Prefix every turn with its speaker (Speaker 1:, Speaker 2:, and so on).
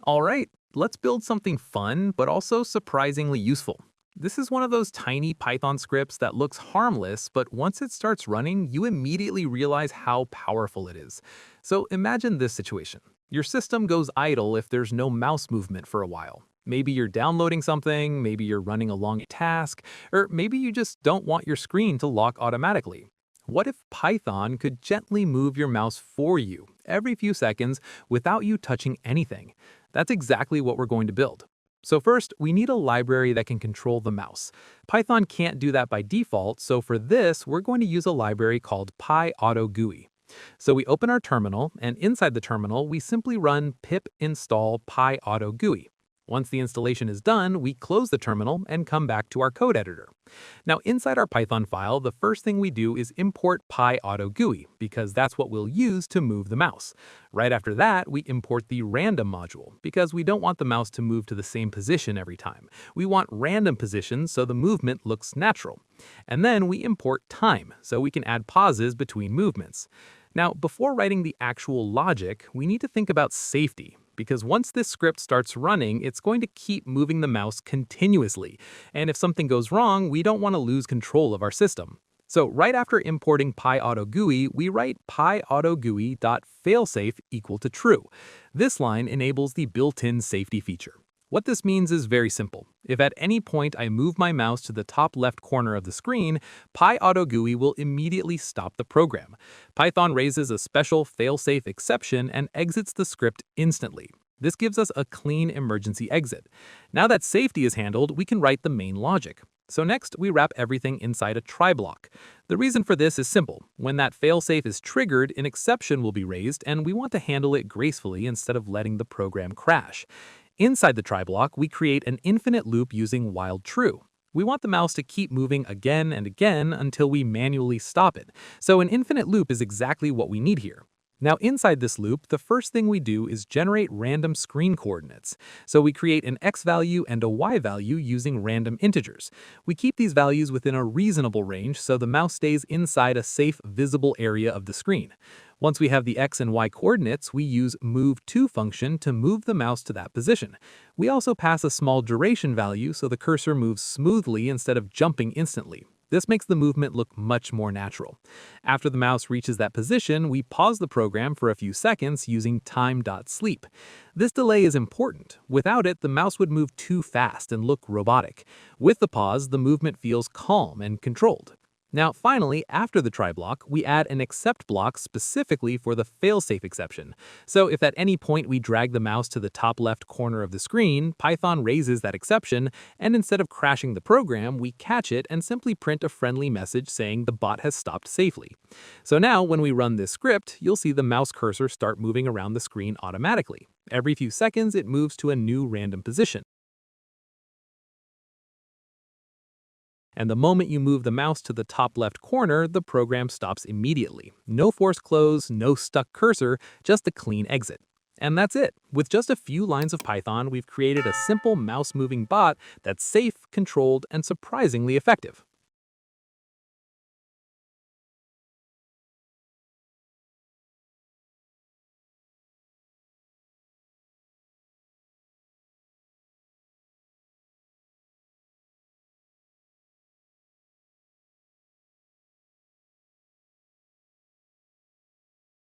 Speaker 1: All right, let's build something fun, but also surprisingly useful. This is one of those tiny Python scripts that looks harmless, but once it starts running, you immediately realize how powerful it is. So imagine this situation. Your system goes idle if there's no mouse movement for a while. Maybe you're downloading something, maybe you're running along a task, or maybe you just don't want your screen to lock automatically. What if Python could gently move your mouse for you every few seconds without you touching anything? That's exactly what we're going to build. So first, we need a library that can control the mouse. Python can't do that by default, so for this, we're going to use a library called PyAutoGUI. So we open our terminal, and inside the terminal, we simply run pip install PyAutoGUI. Once the installation is done, we close the terminal and come back to our code editor. Now, inside our Python file, the first thing we do is import PyAutoGUI, because that's what we'll use to move the mouse. Right after that, we import the random module, because we don't want the mouse to move to the same position every time. We want random positions so the movement looks natural. And then we import time, so we can add pauses between movements. Now, before writing the actual logic, we need to think about safety, because once this script starts running, it's going to keep moving the mouse continuously. And if something goes wrong, we don't want to lose control of our system. So right after importing PyAutoGUI, we write PyAutoGUI.failsafe equal to true. This line enables the built-in safety feature. What this means is very simple. If at any point I move my mouse to the top left corner of the screen, PyAutoGUI will immediately stop the program. Python raises a special failsafe exception and exits the script instantly. This gives us a clean emergency exit. Now that safety is handled, we can write the main logic. So next, we wrap everything inside a try block. The reason for this is simple. When that failsafe is triggered, an exception will be raised, and we want to handle it gracefully instead of letting the program crash. Inside the try block, we create an infinite loop using while true. We want the mouse to keep moving again and again until we manually stop it. So an infinite loop is exactly what we need here. Now inside this loop, the first thing we do is generate random screen coordinates. So we create an x value and a y value using random integers. We keep these values within a reasonable range so the mouse stays inside a safe, visible area of the screen. Once we have the x and y coordinates, we use move_to function to move the mouse to that position. We also pass a small duration value so the cursor moves smoothly instead of jumping instantly. This makes the movement look much more natural. After the mouse reaches that position, we pause the program for a few seconds using time.sleep. This delay is important. Without it, the mouse would move too fast and look robotic. With the pause, the movement feels calm and controlled. Now, finally, after the try block, we add an except block specifically for the failsafe exception. So if at any point we drag the mouse to the top left corner of the screen, Python raises that exception, and instead of crashing the program, we catch it and simply print a friendly message saying the bot has stopped safely. So now, when we run this script, you'll see the mouse cursor start moving around the screen automatically. Every few seconds, it moves to a new random position. And the moment you move the mouse to the top left corner, the program stops immediately. No forced close, no stuck cursor, just a clean exit. And that's it. With just a few lines of Python, we've created a simple mouse-moving bot that's safe, controlled, and surprisingly effective.